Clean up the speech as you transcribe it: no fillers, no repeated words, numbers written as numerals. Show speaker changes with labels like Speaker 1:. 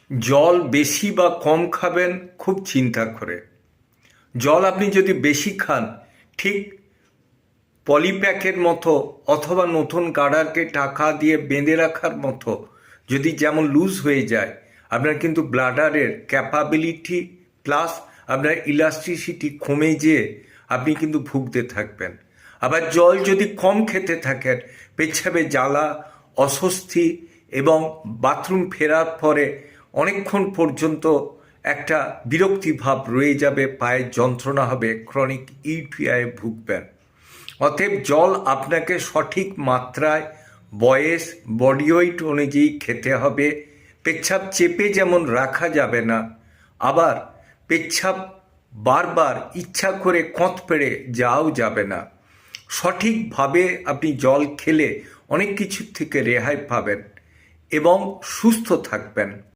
Speaker 1: জল বেশি বা কম খাবেন খুব চিন্তা করে। জল আপনি যদি বেশি খান, ঠিক পলিপ্যাকের মতো অথবা নতুন গার্ডারকে টাকা দিয়ে বেঁধে রাখার মতো যদি যেমন লুজ হয়ে যায়, আপনার কিন্তু ব্লাডারের ক্যাপাবিলিটি প্লাস আপনার ইলাস্টিসিটি কমে যেয়ে আপনি কিন্তু ভুগতে থাকবেন। আবার জল যদি কম খেতে থাকেন, পেচ্ছাবে জ্বালা, অস্বস্তি এবং বাথরুম ফেরার পরে অনেকক্ষণ পর্যন্ত একটা বিরক্তি ভাব রয়ে যাবে, পায়ের যন্ত্রণা হবে, ক্রনিক ইউটিআইয়ে ভুগবেন। অতএব জল আপনাকে সঠিক মাত্রায় বয়স, বডি ওয়েট অনুযায়ী খেতে হবে। পেচ্ছাপ চেপে যেমন রাখা যাবে না, আবার পেচ্ছাপ বারবার ইচ্ছা করে কঁত পেড়ে যাওয়াও যাবে না। সঠিকভাবে আপনি জল খেলে অনেক কিছুর থেকে রেহাই পাবেন এবং সুস্থ থাকবেন।